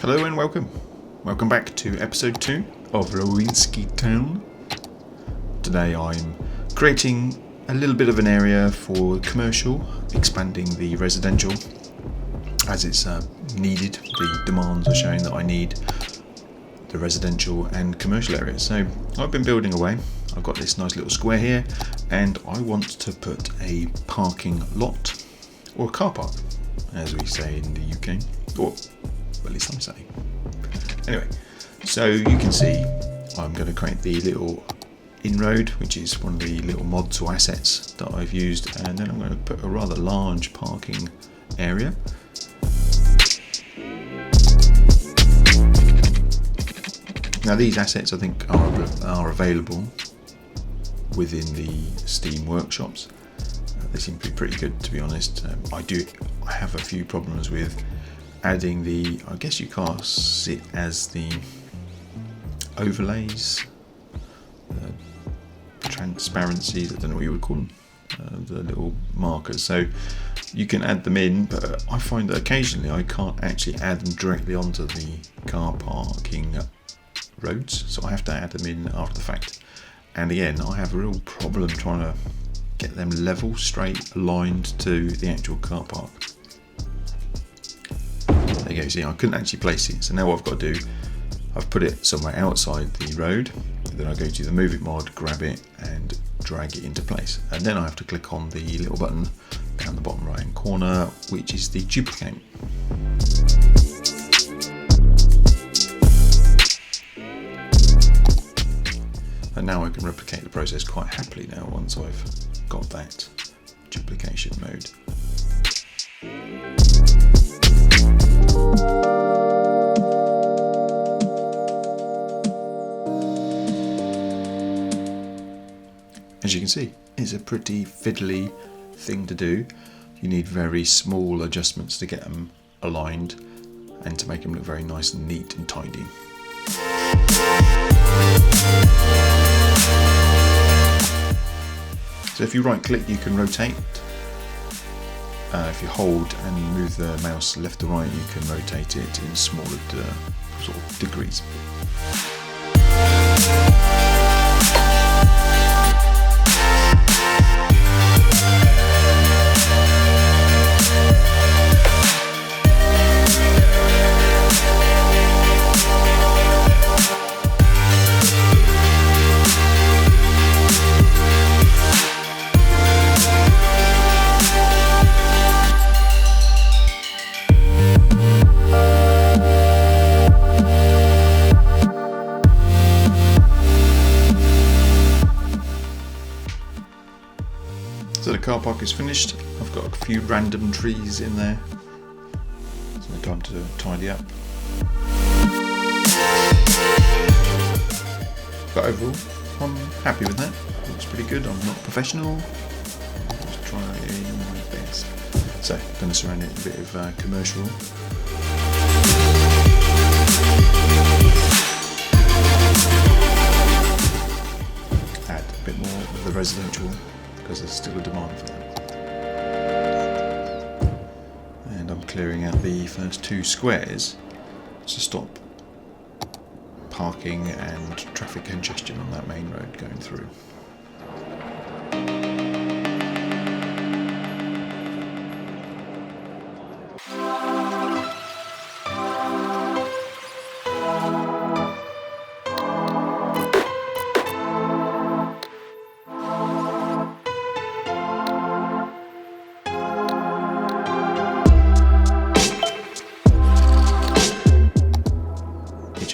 Hello and welcome. Welcome back to episode 2 of Rowaninski Town. Today I'm creating a little bit of an area for commercial, expanding the residential as it's needed. The demands are showing that I need the residential and commercial areas. So I've been building away. I've got this nice little square here and I want to put a parking lot or a car park, as we say in the UK, or at least I say. Anyway, so you can see I'm going to create the little inroad, which is one of the little mods or assets that I've used, and then I'm going to put a rather large parking area. Now these assets I think are available within the Steam workshops. They seem to be pretty good, to be honest. I have a few problems with adding the, I guess you class it as the overlays, transparencies, I don't know what you would call them, the little markers. So you can add them in, but I find that occasionally I can't actually add them directly onto the car parking roads, so I have to add them in after the fact. And again, I have a real problem trying to get them level, straight, aligned to the actual car park. There you go, see I couldn't actually place it, so now what I've got to do, I've put it somewhere outside the road, then I go to the move it mod, grab it and drag it into place, and then I have to click on the little button down the bottom right hand corner, which is the duplicate. And now I can replicate the process quite happily now once I've got that duplication mode. As you can see, it's a pretty fiddly thing to do. You need very small adjustments to get them aligned and to make them look very nice and neat and tidy. So if you right click, you can rotate. If you hold and move the mouse left to right, you can rotate it in smaller sort of degrees. So the car park is finished. I've got a few random trees in there. It's no time to tidy up. But overall, I'm happy with that. Looks pretty good. I'm not professional. I'm just trying my best. So I'm going to surround it with a bit of commercial. Add a bit more of the residential, because there's still a demand for that. And I'm clearing out the first 2 squares to stop parking and traffic congestion on that main road going through.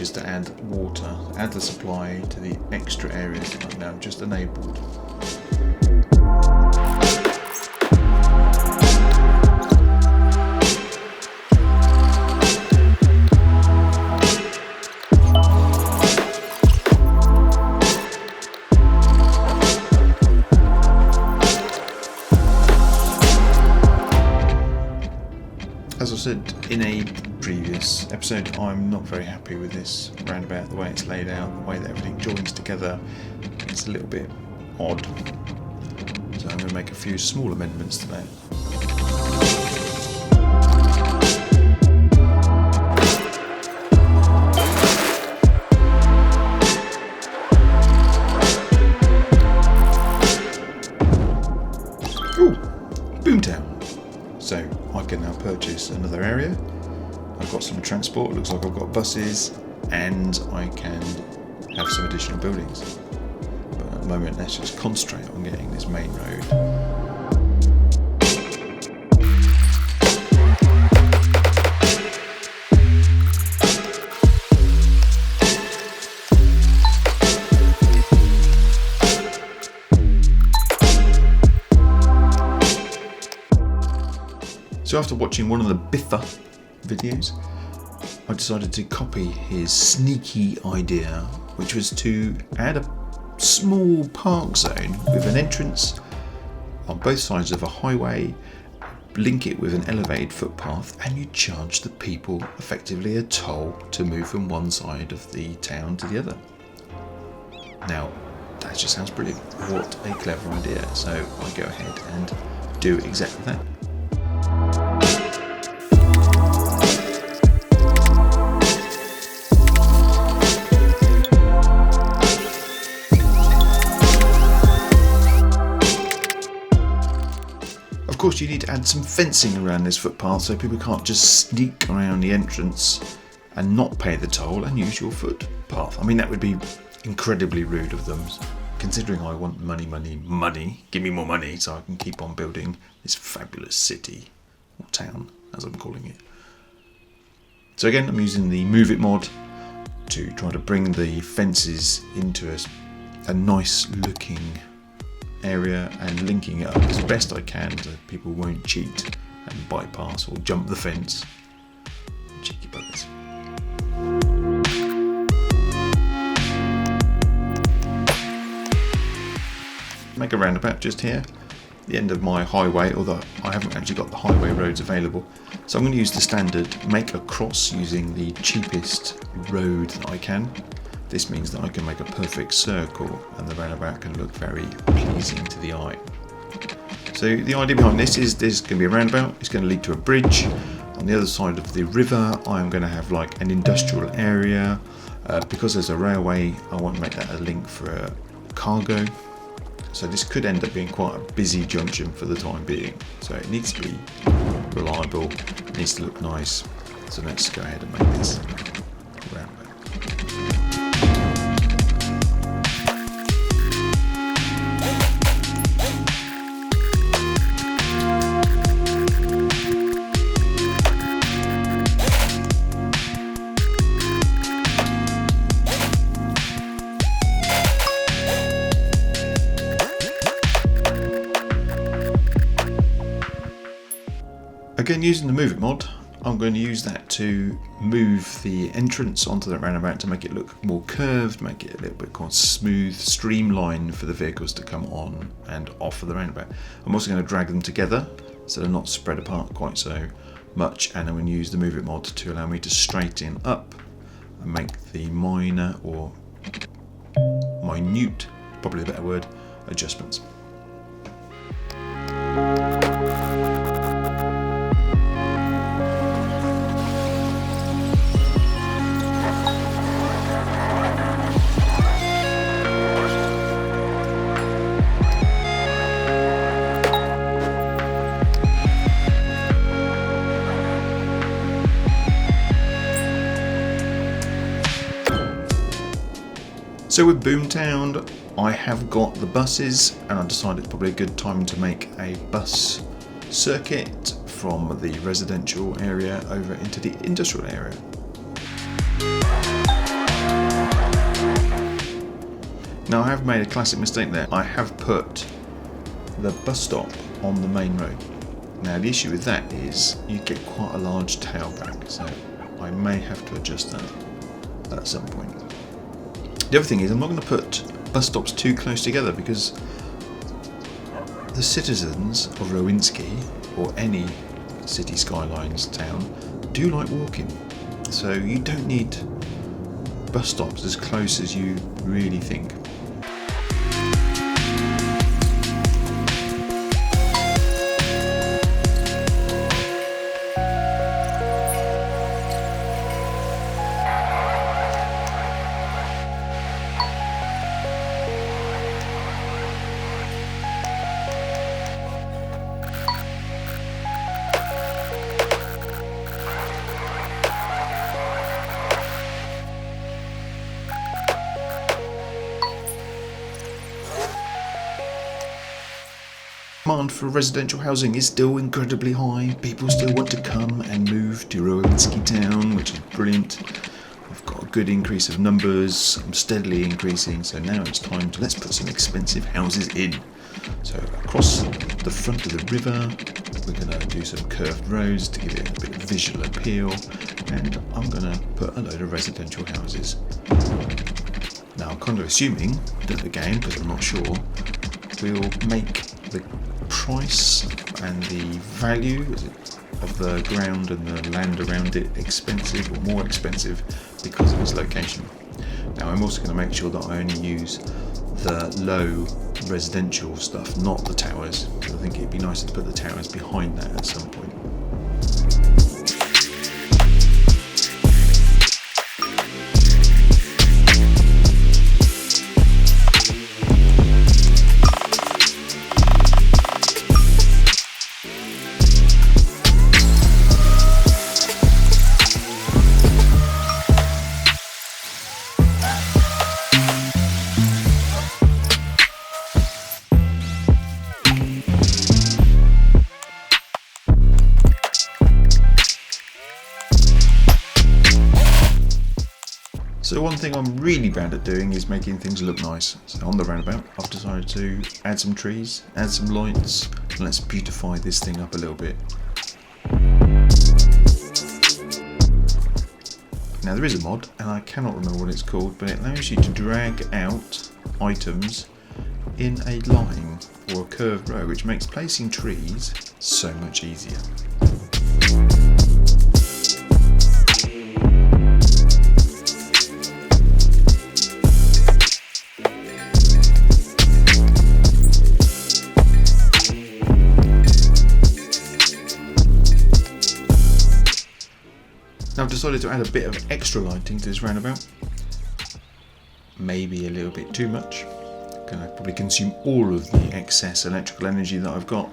Is to add water, add the supply to the extra areas that I've now just enabled. As I said in a previous episode, I'm not very happy with this roundabout, the way it's laid out, the way that everything joins together. It's a little bit odd. So I'm going to make a few small amendments to that. Boomtown. So I can now purchase another area. I've got some transport, looks like I've got buses, and I can have some additional buildings. But at the moment, let's just concentrate on getting this main road. So after watching one of the Biffa videos, I decided to copy his sneaky idea, which was to add a small park zone with an entrance on both sides of a highway, link it with an elevated footpath, and you charge the people effectively a toll to move from one side of the town to the other. Now, that just sounds brilliant. What a clever idea. So I go ahead and do exactly that. Of course, you need to add some fencing around this footpath so people can't just sneak around the entrance and not pay the toll and use your footpath. I mean, that would be incredibly rude of them, considering I want money. Give me more money so I can keep on building this fabulous city, or town, as I'm calling it. So again, I'm using the Move It mod to try to bring the fences into a nice looking area and linking it up as best I can so people won't cheat and bypass or jump the fence. Cheeky buggers. Make a roundabout just here, the end of my highway, although I haven't actually got the highway roads available. So I'm going to use the standard make a cross using the cheapest road that I can. This means that I can make a perfect circle and the roundabout can look very pleasing to the eye. So the idea behind this is there's going to be a roundabout, it's going to lead to a bridge. On the other side of the river I'm going to have like an industrial area. Because there's a railway, I want to make that a link for a cargo. So this could end up being quite a busy junction for the time being. So it needs to be reliable, it needs to look nice. So let's go ahead and make this roundabout. Again, using the Move It mod, I'm going to use that to move the entrance onto the roundabout to make it look more curved, make it a little bit more smooth, streamlined for the vehicles to come on and off of the roundabout. I'm also going to drag them together so they're not spread apart quite so much, and I'm going to use the Move It mod to allow me to straighten up and make the minor or minute, probably a better word, adjustments. So with Boomtown, I have got the buses, and I decided it's probably a good time to make a bus circuit from the residential area over into the industrial area. Now I have made a classic mistake there. I have put the bus stop on the main road. Now the issue with that is you get quite a large tailback, so I may have to adjust that at some point. The other thing is I'm not going to put bus stops too close together because the citizens of Rowaninski, or any city skylines town, do like walking. So you don't need bus stops as close as you really think. demand for residential housing is still incredibly high. People still want to come and move to Rowaninski town, which is brilliant. We've got a good increase of numbers. I'm steadily increasing, so now it's time to let's put some expensive houses in. So across the front of the river, we're going to do some curved roads to give it a bit of visual appeal, and I'm going to put a load of residential houses. Now I'm kind of assuming that the game, because I'm not sure, will make the price and the value of the ground and the land around it expensive or more expensive because of its location. Now I'm also going to make sure that I only use the low residential stuff, not the towers, because I think it'd be nicer to put the towers behind that at some point. So one thing I'm really bad at doing is making things look nice. So on the roundabout, I've decided to add some trees, add some lights, and let's beautify this thing up a little bit. Now there is a mod, and I cannot remember what it's called, but it allows you to drag out items in a line or a curved row, which makes placing trees so much easier. Now I've decided to add a bit of extra lighting to this roundabout. Maybe a little bit too much. Gonna probably consume all of the excess electrical energy that I've got.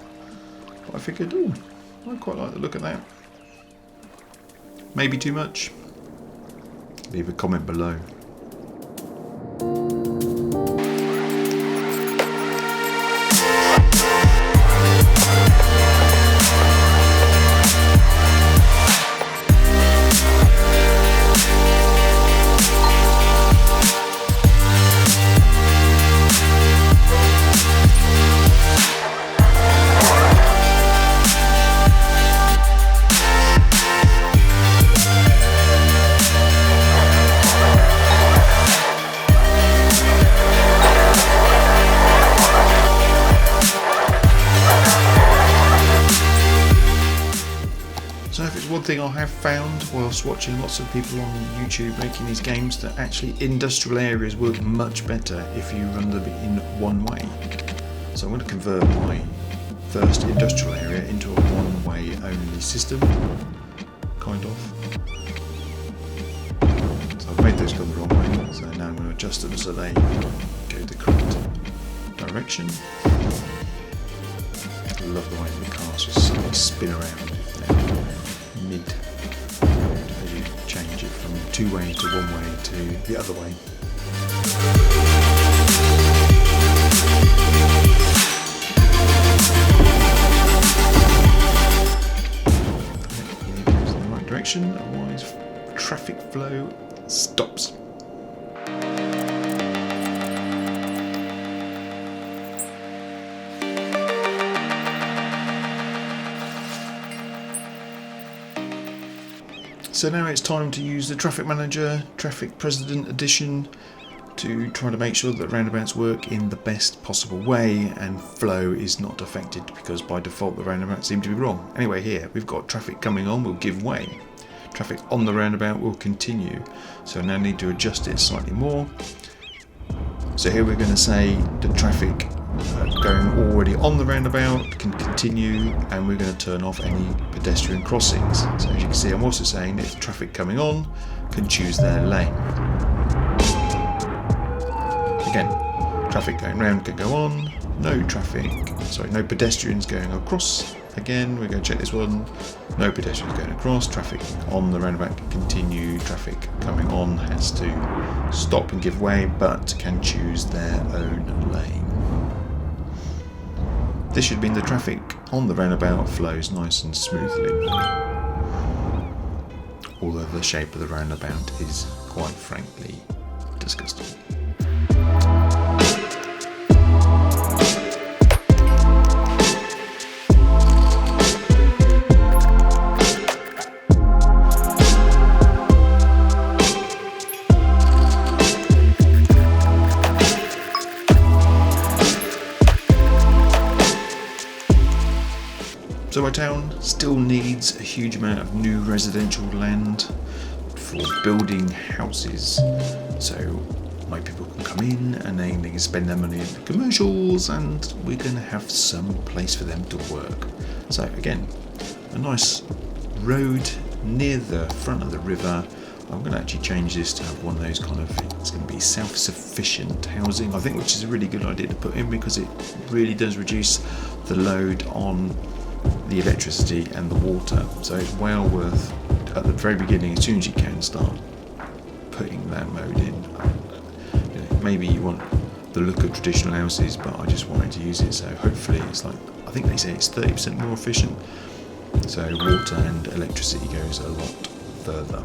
But I figured, I quite like the look of that. Maybe too much? Leave a comment below. So if it's one thing I have found whilst watching lots of people on YouTube making these games, that actually industrial areas work much better if you run them in one way. So I'm going to convert my first industrial area into a one-way only system, kind of. So I've made those go the wrong way, so now I'm going to adjust them so they go the correct direction. I love the way the cars just suddenly spin around if they're mid, as you change it from two way to one way to the other way. It goes in the right direction, otherwise traffic flow stops. So now it's time to use the Traffic Manager, Traffic President Edition to try to make sure that roundabouts work in the best possible way and flow is not affected, because by default the roundabouts seem to be wrong. Anyway, here we've got traffic coming on will give way. Traffic on the roundabout will continue. So now I need to adjust it slightly more. So here we're going to say the traffic going already on the roundabout can continue, and we're going to turn off any pedestrian crossings. So as you can see, I'm also saying if traffic coming on can choose their lane. Again, traffic going round can go on, no pedestrians going across. Again, we're going to check this one, no pedestrians going across, traffic on the roundabout can continue, traffic coming on has to stop and give way but can choose their own lane. this should mean the traffic on the roundabout flows nice and smoothly. Although the shape of the roundabout is quite frankly disgusting. So my town still needs a huge amount of new residential land for building houses, so my people can come in and then they can spend their money in the commercials, and we're going to have some place for them to work. So again, a nice road near the front of the river. I'm going to actually change this to have one of those kind of, it's going to be self-sufficient housing, I think, which is a really good idea to put in because it really does reduce the load on the electricity and the water. So it's well worth, at the very beginning, as soon as you can, start putting that mode in. You know, maybe you want the look of traditional houses, but I just wanted to use it, so hopefully it's like, I think they say it's 30% more efficient, so water and electricity goes a lot further.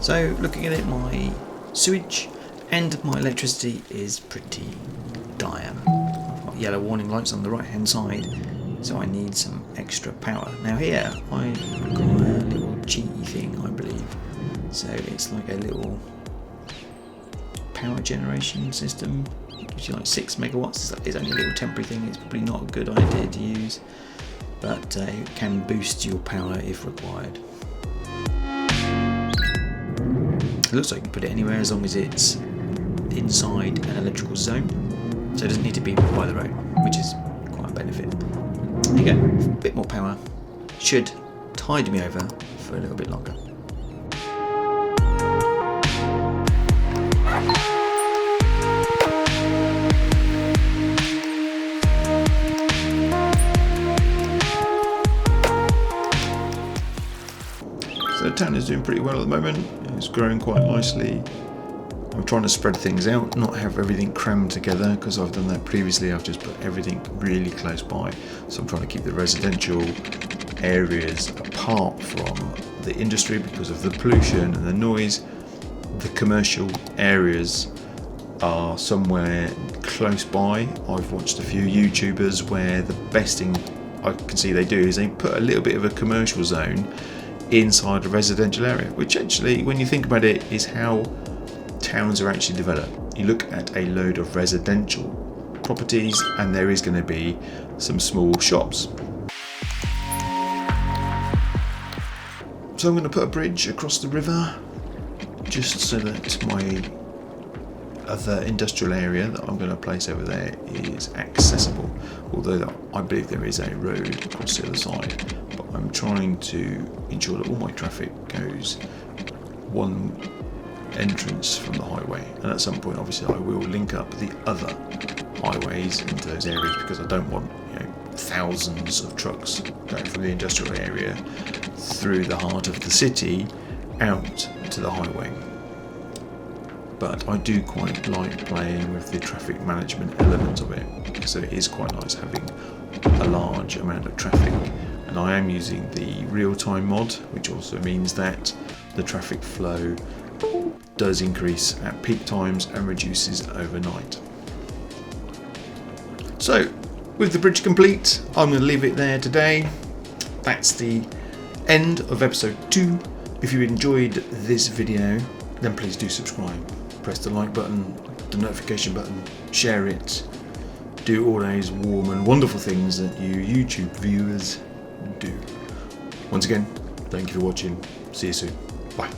So looking at it, my sewage and my electricity is pretty dire. I've got yellow warning lights on the right hand side, so I need some extra power. Now here I've got a little cheaty thing, I believe. So it's like a little power generation system, which is like 6 megawatts. It's only a little temporary thing, it's probably not a good idea to use, but it can boost your power if required. It looks like you can put it anywhere as long as it's inside an electrical zone, so it doesn't need to be by the road, which is quite a benefit. There you go, a bit more power should tide me over for a little bit longer. So the town is doing pretty well at the moment. It's growing quite nicely. I'm trying to spread things out, not have everything crammed together, because I've done that previously. I've just put everything really close by. So I'm trying to keep the residential areas apart from the industry because of the pollution and the noise. The commercial areas are somewhere close by. I've watched a few YouTubers where the best thing I can see they do is they put a little bit of a commercial zone inside a residential area, which actually, when you think about it, is how towns are actually developed. You look at a load of residential properties and there is going to be some small shops. So I'm going to put a bridge across the river just so that my other industrial area that I'm going to place over there is accessible, although I believe there is a road across the other side. But I'm trying to ensure that all my traffic goes one entrance from the highway, and at some point obviously I will link up the other highways into those areas, because I don't want, you know, thousands of trucks going from the industrial area through the heart of the city out to the highway. But I do quite like playing with the traffic management element of it, so it is quite nice having a large amount of traffic. And I am using the real-time mod, which also means that the traffic flow does increase at peak times and reduces overnight. So, with the bridge complete, I'm going to leave it there today. That's the end of episode 2. If you enjoyed this video, then please do subscribe. Press the like button, the notification button, share it. Do all those warm and wonderful things that you YouTube viewers do. Once again, thank you for watching. See you soon. Bye.